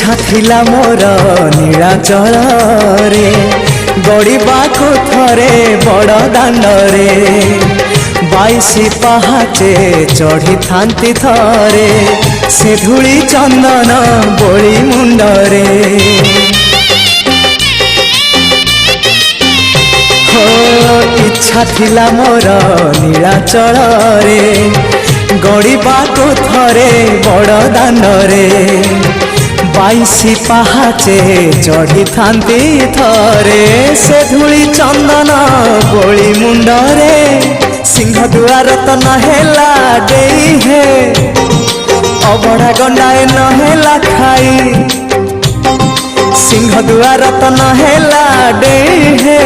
इच्छा थिला मोर नीलाचल रे गड़िबाको थरे बड़ दांडरे 22 पहाचे चढ़ी थांती थरे से धूली चंदन बोली मुंडरे हो इच्छा थिला मोर नीलाचल रे गड़िबाको थरे बड़ दांडरे 22 पहाचे चढ़ी थांती थरे से धूली चंदन बोली मुंडरे सिंह दुआर तो नहेला डेई हे अबड़ा गंडाए नहेला खाई सिंह दुआर तो नहेला डेई हे